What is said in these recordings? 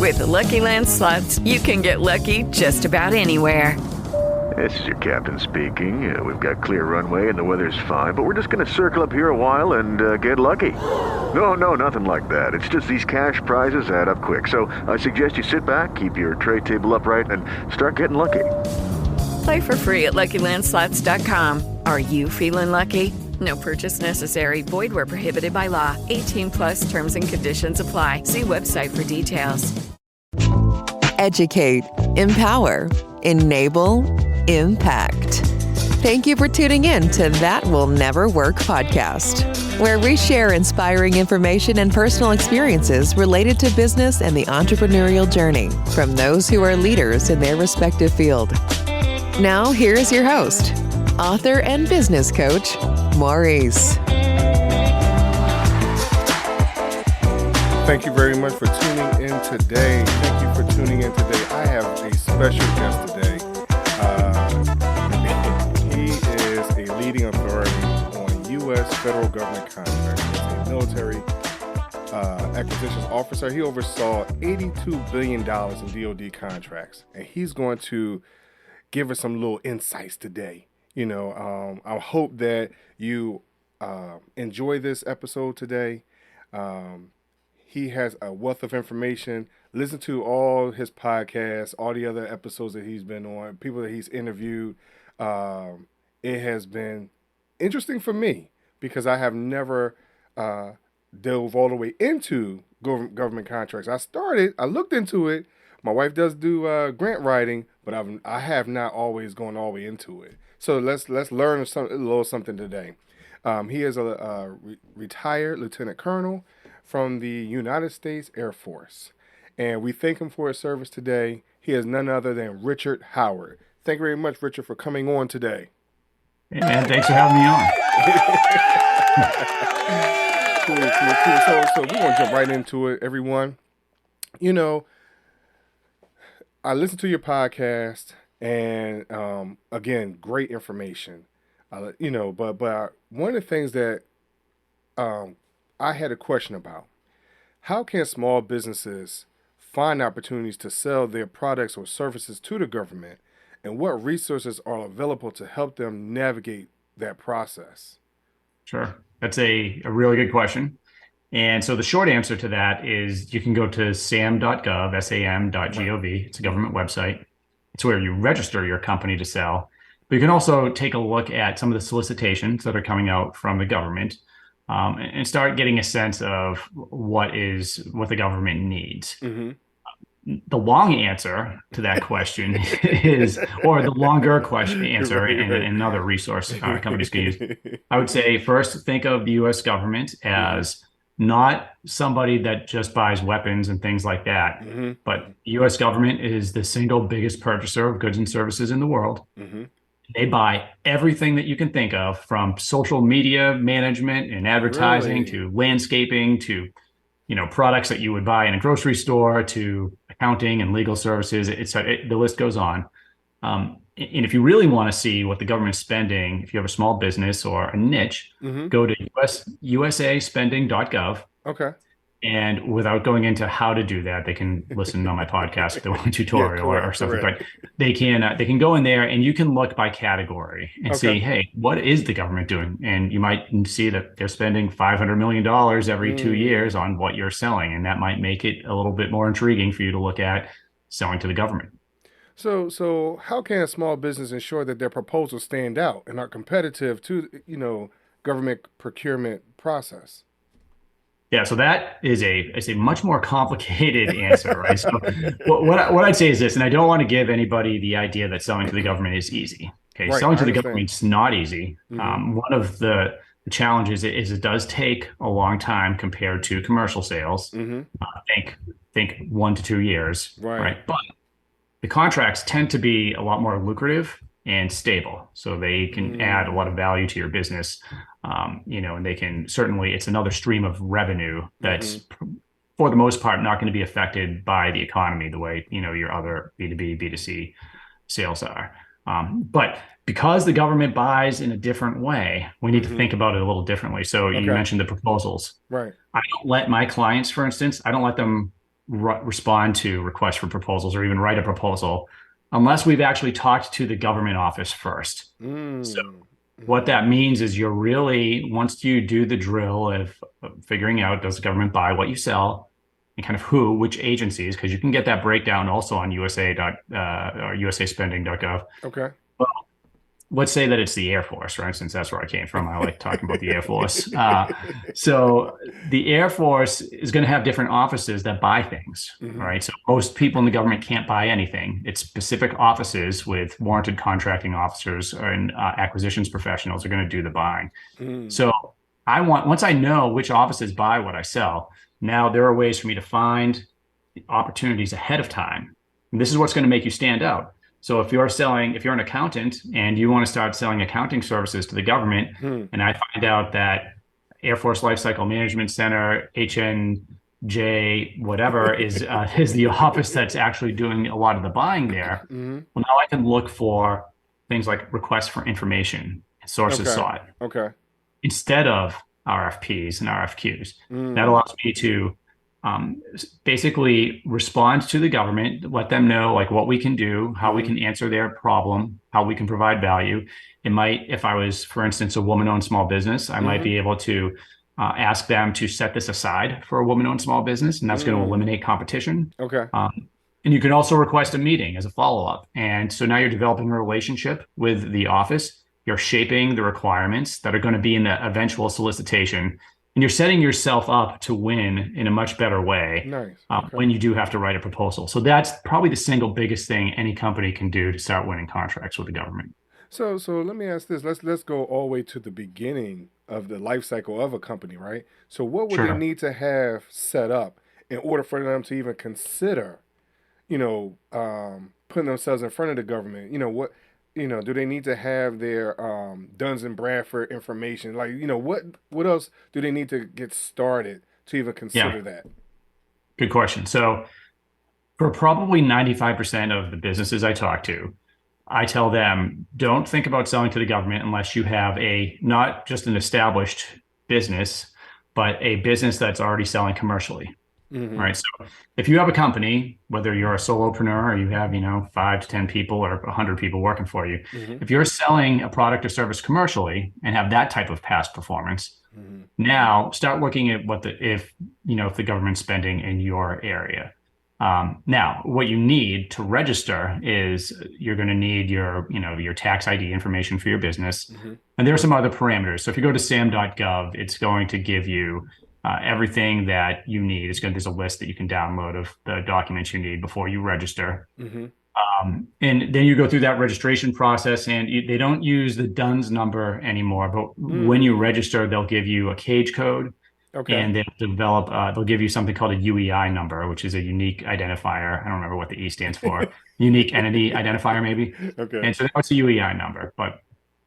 With the Lucky Land Slots, you can get lucky just about anywhere. This is your captain speaking. We've got clear runway and the weather's fine, but we're just going to circle up here a while and get lucky. No, nothing like that. It's just these cash prizes add up quick. So I suggest you sit back, keep your tray table upright, and start getting lucky. Play for free at LuckyLandSlots.com. Are you feeling lucky? No purchase necessary. Void where prohibited by law. 18 plus terms and conditions apply. See website for details. Educate, empower, enable, impact. Thank you for tuning in to That Will Never Work podcast, where we share inspiring information and personal experiences related to business and the entrepreneurial journey from those who are leaders in their respective field. Now, here's your host, author and business coach, Maurice. Thank you very much for tuning in today. I have a special guest today. He is a leading authority on U.S. federal government contracts. He's a military acquisitions officer. He oversaw $82 billion in DoD contracts, and he's going to give us some little insights today. I hope that you enjoy this episode today. He has a wealth of information. Listen to all his podcasts, all the other episodes that he's been on, people that he's interviewed. It has been interesting for me because I have never dove all the way into government contracts. I looked into it. My wife does do grant writing, but I have not always gone all the way into it. So let's learn a little something today. He is a retired lieutenant colonel from the United States Air Force, and we thank him for his service today. He is none other than Richard Howard. Thank you very much, Richard, for coming on today. Hey, man, thanks for having me on. Cool. So we're going to jump right into it, everyone. I listened to your podcast, and again, great information. But one of the things that I had a question about: how can small businesses find opportunities to sell their products or services to the government, and what resources are available to help them navigate that process? Sure. That's a really good question. And so the short answer to that is you can go to sam.gov, sam.gov. It's a government website. It's where you register your company to sell. But you can also take a look at some of the solicitations that are coming out from the government and start getting a sense of what the government needs. Mm-hmm. The long answer to that question is, or the longer question answer, and another resource companies can use. I would say first, think of the U.S. government as not somebody that just buys weapons and things like that, but the U.S. government is the single biggest purchaser of goods and services in the world. Mm-hmm. They buy everything that you can think of, from social media management and advertising to landscaping to, products that you would buy in a grocery store to accounting and legal services. The list goes on. And if you really want to see what the government's spending, if you have a small business or a niche, go to usaspending.gov. Okay. And without going into how to do that, they can listen on my podcast if they want a tutorial or something. Correct. But they can go in there and you can look by category and see, hey, what is the government doing? And you might see that they're spending $500 million every 2 years on what you're selling. And that might make it a little bit more intriguing for you to look at selling to the government. So how can a small business ensure that their proposals stand out and are competitive to, government procurement process? Yeah, so that is a much more complicated answer, right? So what I'd say is this, and I don't want to give anybody the idea that selling to the government is easy. Okay, right, selling to the government's not easy. Mm-hmm. One of the challenges is it does take a long time compared to commercial sales. Mm-hmm. Think 1 to 2 years, right? But the contracts tend to be a lot more lucrative and stable, so they can add a lot of value to your business. And they can certainly, it's another stream of revenue that's for the most part not going to be affected by the economy the way, your other B2B, B2C sales are. But because the government buys in a different way, we need to think about it a little differently. So you mentioned the proposals. Right. I don't let my clients, for instance, I don't let them respond to requests for proposals or even write a proposal unless we've actually talked to the government office first. So what that means is you're really, once you do the drill of figuring out, does the government buy what you sell and kind of who, which agencies, because you can get that breakdown also on usaspending.gov. Okay. Let's say that it's the Air Force, right? Since that's where I came from. I like talking about the Air Force. So the Air Force is going to have different offices that buy things, right? So most people in the government can't buy anything. It's specific offices with warranted contracting officers and acquisitions professionals are going to do the buying. So once I know which offices buy what I sell, now there are ways for me to find opportunities ahead of time. And this is what's going to make you stand out. So if you're an accountant and you want to start selling accounting services to the government, and I find out that Air Force Lifecycle Management Center, HNJ, whatever, is the office that's actually doing a lot of the buying there, well, now I can look for things like requests for information, sources sought, instead of RFPs and RFQs. That allows me to basically respond to the government, let them know like what we can do, how we can answer their problem, how we can provide value. It might, if I was, for instance, a woman-owned small business, I might be able to ask them to set this aside for a woman-owned small business, and that's going to eliminate competition. And you can also request a meeting as a follow-up. And so now you're developing a relationship with the office. You're shaping the requirements that are going to be in the eventual solicitation. And you're setting yourself up to win in a much better way when you do have to write a proposal. So that's probably the single biggest thing any company can do to start winning contracts with the government. So let me ask this. Let's go all the way to the beginning of the life cycle of a company, right? So what would they need to have set up in order for them to even consider, putting themselves in front of the government? Do they need to have their Duns and Bradford information? Like, what else do they need to get started to even consider that? Good question. So for probably 95% of the businesses I talk to, I tell them, don't think about selling to the government unless you have not just an established business, but a business that's already selling commercially. Right. So if you have a company, whether you're a solopreneur or you have, 5 to 10 people or 100 people working for you, if you're selling a product or service commercially and have that type of past performance, now start looking at if the government's spending in your area. Now, what you need to register is you're going to need your tax ID information for your business. And there are some other parameters. So if you go to sam.gov, it's going to give you everything that you need. There's a list that you can download of the documents you need before you register. And then you go through that registration process, and they don't use the DUNS number anymore. But when you register, they'll give you a cage code. And they'll give you something called a UEI number, which is a unique identifier. I don't remember what the E stands for. Unique entity identifier, maybe. And so that's a UEI number. But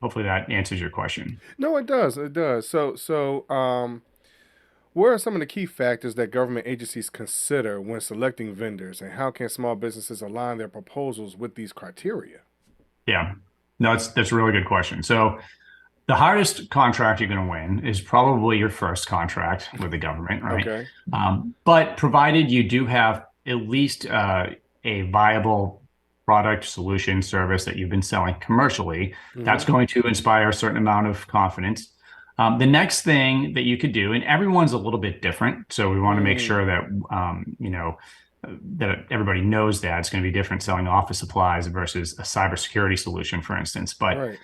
hopefully that answers your question. No, it does. It does. So what are some of the key factors that government agencies consider when selecting vendors, and how can small businesses align their proposals with these criteria? Yeah, no, that's a really good question. So the hardest contract you're going to win is probably your first contract with the government, right? But provided you do have at least a viable product, solution, service that you've been selling commercially, that's going to inspire a certain amount of confidence. The next thing that you could do, and everyone's a little bit different, so we want to make sure that that everybody knows that it's going to be different selling office supplies versus a cybersecurity solution, for instance. But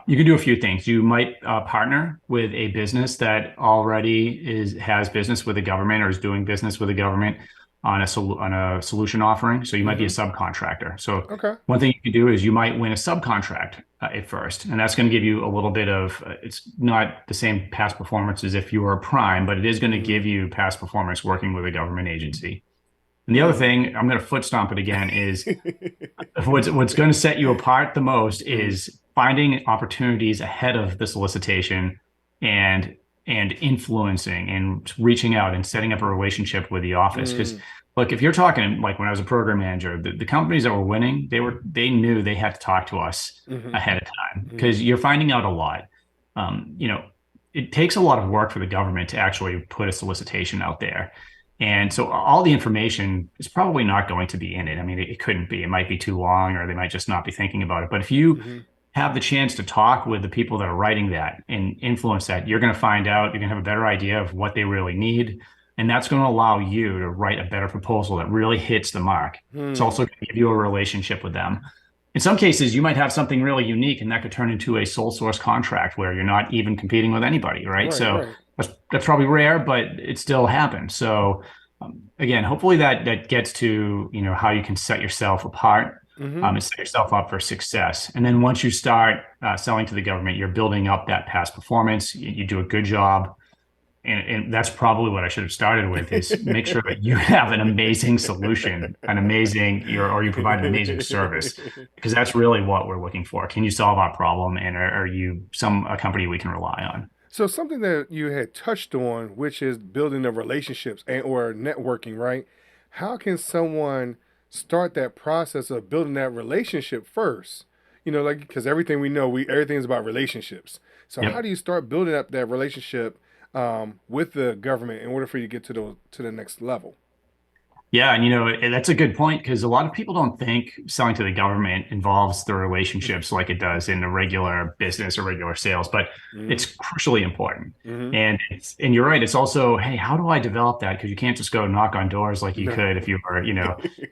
you can do a few things. You might partner with a business that already has business with the government or is doing business with the government on a solution offering. So you might be a subcontractor. So one thing you can do is you might win a subcontract at first, and that's going to give you a little bit of, it's not the same past performance as if you were a prime, but it is going to give you past performance working with a government agency. And the other thing, I'm going to foot stomp it again, is what's going to set you apart the most is finding opportunities ahead of the solicitation and influencing and reaching out and setting up a relationship with the office. Because look, if you're talking, like when I was a program manager, the companies that were winning, they knew they had to talk to us ahead of time, because you're finding out a lot. It takes a lot of work for the government to actually put a solicitation out there. And so all the information is probably not going to be in it. I mean, it couldn't be. It might be too long, or they might just not be thinking about it. But if you Mm-hmm. have the chance to talk with the people that are writing that and influence that, you're going to find out, you're going to have a better idea of what they really need. And that's going to allow you to write a better proposal that really hits the mark. It's Hmm. also going to give you a relationship with them. In some cases, you might have something really unique, and that could turn into a sole source contract where you're not even competing with anybody, right? Right, So right. that's probably rare, but it still happens. So again, hopefully that gets to how you can set yourself apart, Mm-hmm. and set yourself up for success. And then once you start selling to the government, you're building up that past performance. You do a good job. And that's probably what I should have started with, is make sure that you have an amazing solution, or you provide an amazing service, because that's really what we're looking for. Can you solve our problem, and are you a company we can rely on? So something that you had touched on, which is building the relationships and or networking, right? How can someone start that process of building that relationship first? Like because everything we know, we everything is about relationships. So how Yep. do you start building up that relationship with the government in order for you to get to the next level? Yeah, and that's a good point, because a lot of people don't think selling to the government involves the relationships like it does in a regular business or regular sales, but Mm-hmm. it's crucially important. Mm-hmm. And you're right, it's also, hey, how do I develop that? Because you can't just go knock on doors like you No. could if you were,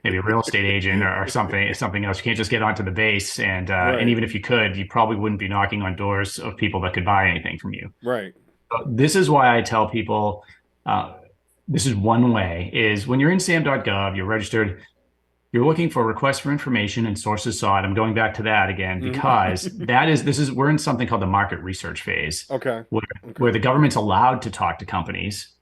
maybe a real estate agent or something else. You can't just get onto the base, and Right. even if you could, you probably wouldn't be knocking on doors of people that could buy anything from you. Right. This is why I tell people, uh, this is one way, is when you're in sam.gov, you're registered, you're looking for requests for information and sources sought. I'm going back to that again, because Mm-hmm. we're in something called the market research phase, Okay. where, Okay. where the government's allowed to talk to companies,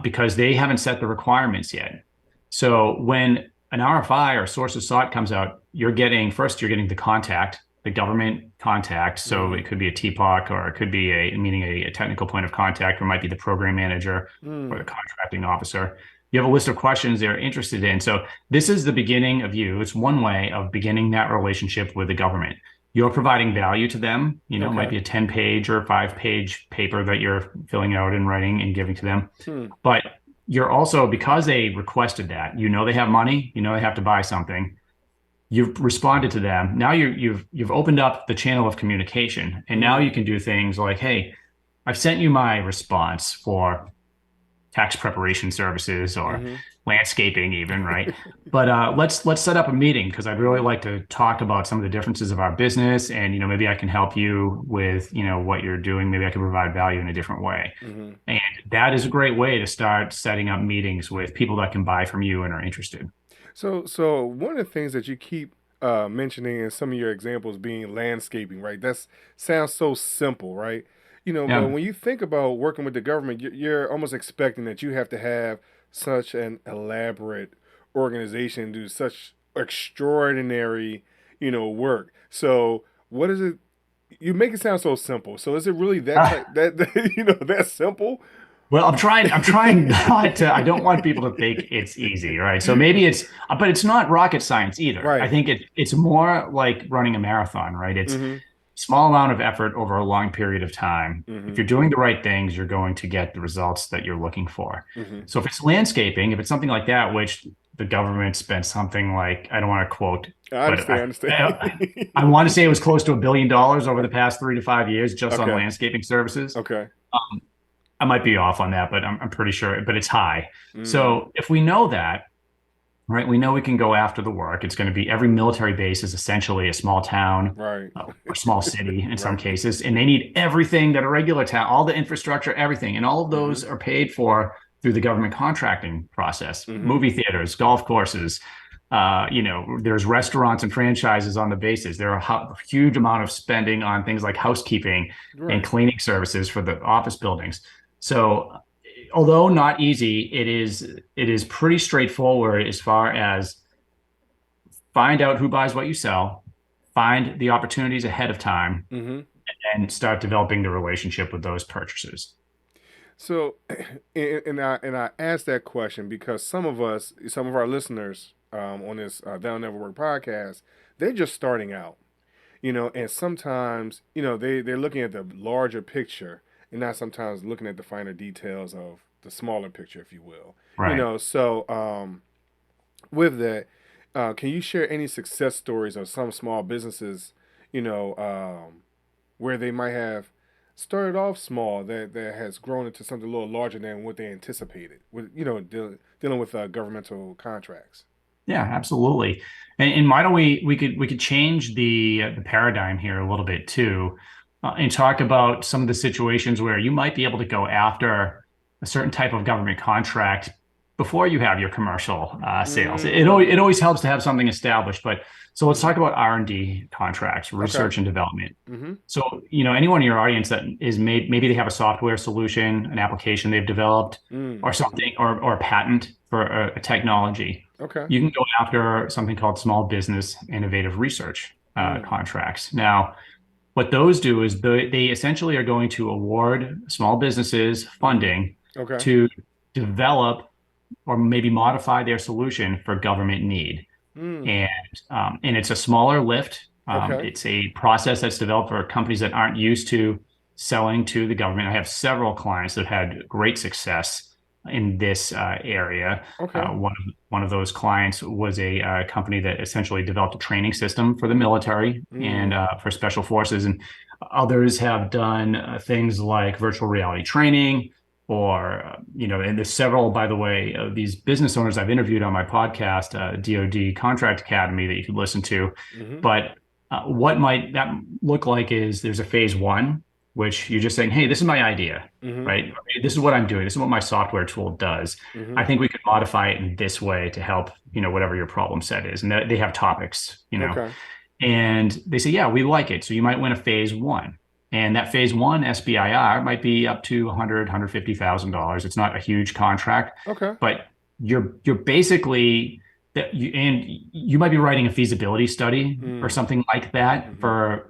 because they haven't set the requirements yet. So when an RFI or sources sought comes out, you're getting the contact, the government contact. So Mm-hmm. it could be a TPOC, or it could be meaning a technical point of contact, or it might be the program manager or the Mm. contracting officer. You have a list of questions they're interested in. So this is the beginning of you. It's one way of beginning that relationship with the government. You're providing value to them. It might Okay. be a 10-page or 5-page paper that you're filling out and writing and giving to them. Hmm. But you're also, because they requested that, they have money, they have to buy something. You've responded to them. Now you've opened up the channel of communication, and now Mm-hmm. you can do things like, hey, I've sent you my response for tax preparation services or Mm-hmm. landscaping even, right? But let's set up a meeting, because I'd really like to talk about some of the differences of our business, and maybe I can help you with what you're doing. Maybe I can provide value in a different way. Mm-hmm. And that is a great way to start setting up meetings with people that can buy from you and are interested. So one of the things that you keep mentioning in some of your examples being landscaping, right? That sounds so simple, right? But Yeah. when you think about working with the government, you're almost expecting that you have to have such an elaborate organization do such extraordinary, work. So what is it? You make it sound so simple. So is it really that type that simple? Well, I'm trying not to, I don't want people to think it's easy, right? So maybe but it's not rocket science either. I Right. think it's more like running a marathon, right? It's Mm-hmm. small amount of effort over a long period of time. If Mm-hmm. you're doing the right things, you're going to get the results that you're looking for. Mm-hmm. So if it's landscaping, if it's something like that, which the government spent something like, I don't want to quote, I but understand. I understand. I want to say it was close to $1 billion over the past 3 to 5 years just on Okay. landscaping services. Okay. I might be off on that, but I'm pretty sure, but it's high. Mm. So if we know that, right, we know we can go after the work. It's going to be, every military base is essentially a small town, Right. or small city in some Right. cases, and they need everything that a regular town, all the infrastructure, everything, and all of Mm-hmm. those are paid for through the government contracting process. Mm-hmm. Movie theaters, golf courses, there's restaurants and franchises on the bases. There are a huge amount of spending on things like housekeeping and Right. cleaning services for the office buildings. So, although not easy, it is pretty straightforward as far as find out who buys what you sell, find the opportunities ahead of time, Mm-hmm. and start developing the relationship with those purchasers. So, and I asked that question because some of our listeners on this Down Never Work podcast, they're just starting out, and sometimes they're looking at the larger picture and not sometimes looking at the finer details of the smaller picture, if you will. Right. So with that, can you share any success stories of some small businesses, you know, where they might have started off small that has grown into something a little larger than what they anticipated with, dealing with governmental contracts? Yeah, absolutely. And why don't we could change the paradigm here a little bit too, and talk about some of the situations where you might be able to go after a certain type of government contract before you have your commercial sales. It always helps to have something established. But so let's talk about R&D contracts, Okay. research and development. Mm-hmm. So, anyone in your audience that is maybe they have a software solution, an application they've developed, or something, or a patent for a technology. Okay. You can go after something called small business innovative research contracts. Now, what those do is they essentially are going to award small businesses funding Okay. to develop or maybe modify their solution for government need. Mm. And it's a smaller lift. Okay. It's a process that's developed for companies that aren't used to selling to the government. I have several clients that have had great success in this area. Okay. One of those clients was a company that essentially developed a training system for the military and for special forces, and others have done things like virtual reality training, or and there's several, by the way, of these business owners I've interviewed on my podcast, DoD Contract Academy, that you could listen to. Mm-hmm. But what might that look like is there's a phase one, which you're just saying, hey, this is my idea, Mm-hmm. right? This is what I'm doing. This is what my software tool does. Mm-hmm. I think we could modify it in this way to help, whatever your problem set is. And they have topics, Okay. and they say, yeah, we like it. So you might win a phase one. And that phase one SBIR might be up to $150,000. It's not a huge contract, Okay. but you're basically you might be writing a feasibility study or something like that for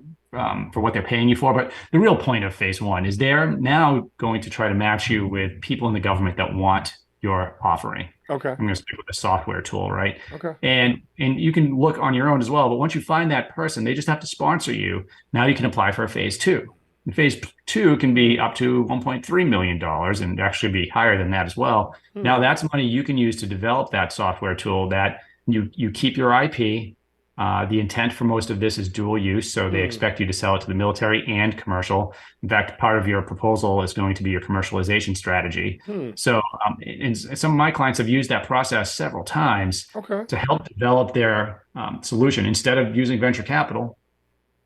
what they're paying you for. But the real point of phase one is they're now going to try to match you with people in the government that want your offering. Okay. I'm going to stick with the software tool, right? Okay. And you can look on your own as well. But once you find that person, they just have to sponsor you. Now you can apply for a phase two. And phase two can be up to $1.3 million and actually be higher than that as well. Now that's money you can use to develop that software tool that you keep your IP. The intent for most of this is dual use. So they expect you to sell it to the military and commercial. In fact, part of your proposal is going to be your commercialization strategy. So and some of my clients have used that process several times Okay. to help develop their solution instead of using venture capital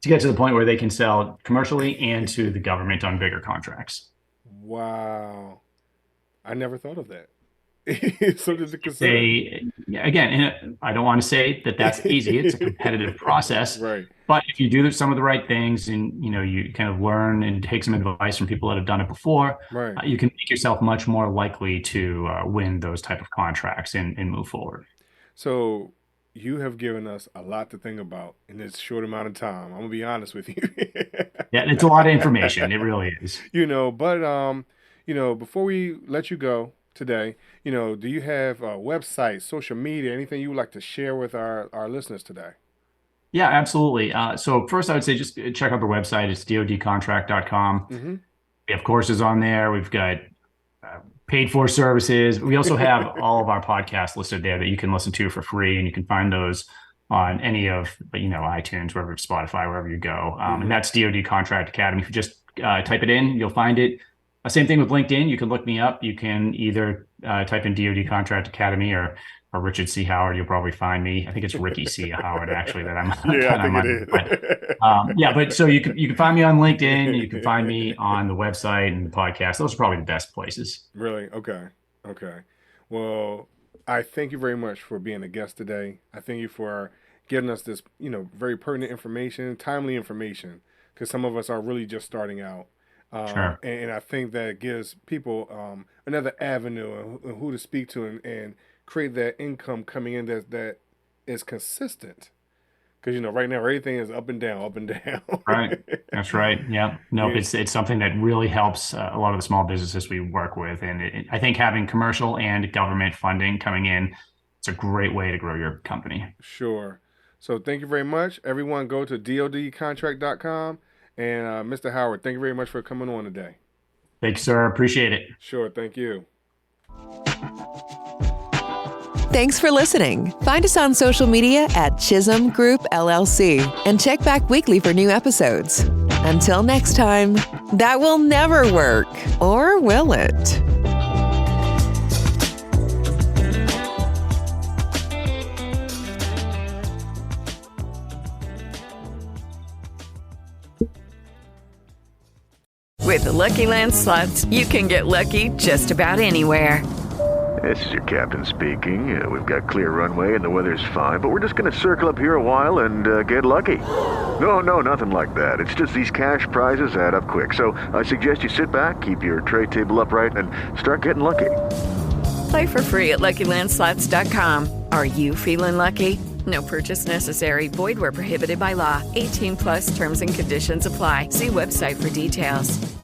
to get to the point where they can sell commercially and to the government on bigger contracts. Wow. I never thought of that. Something to consider. Again, I don't want to say that that's easy. It's a competitive process. Right. But if you do some of the right things and you kind of learn and take some advice from people that have done it before, Right. you can make yourself much more likely to win those type of contracts and move forward. So you have given us a lot to think about in this short amount of time. I'm gonna be honest with you. Yeah, it's a lot of information. It really is. But before we let you go today, do you have a website, social media, anything you would like to share with our listeners today? Yeah, absolutely. So first, I would say just check out the website. It's dodcontract.com. Mm-hmm. We have courses on there. We've got paid for services. We also have all of our podcasts listed there that you can listen to for free, and you can find those on any of iTunes, wherever, Spotify, wherever you go. And that's DoD Contract Academy. If you just type it in, you'll find it. Same thing with LinkedIn. You can look me up. You can either type in DoD Contract Academy or Richard C. Howard. You'll probably find me. I think it's Ricky C. Howard, actually, that I'm. Yeah, I think it is. But so you can find me on LinkedIn. You can find me on the website and the podcast. Those are probably the best places. Really? Okay. Well, I thank you very much for being a guest today. I thank you for giving us this, very pertinent information, timely information, because some of us are really just starting out. Sure. And I think that gives people another avenue and who to speak to and create that income coming in that is consistent. Because right now everything is up and down, up and down. Right. That's right. Yeah. No, Yeah. it's something that really helps a lot of the small businesses we work with, and I think having commercial and government funding coming in, it's a great way to grow your company. Sure. So thank you very much. Everyone go to dodcontract.com. And Mr. Howard, thank you very much for coming on today. Thank you, sir. Appreciate it. Sure. Thank you. Thanks for listening. Find us on social media at Chisholm Group LLC and check back weekly for new episodes. Until next time, that will never work, or will it? With the Lucky Land Slots, you can get lucky just about anywhere. This is your captain speaking. We've got clear runway and the weather's fine, but we're just going to circle up here a while and get lucky. No, nothing like that. It's just these cash prizes add up quick. So I suggest you sit back, keep your tray table upright, and start getting lucky. Play for free at LuckyLandSlots.com. Are you feeling lucky? No purchase necessary. Void where prohibited by law. 18+ terms and conditions apply. See website for details.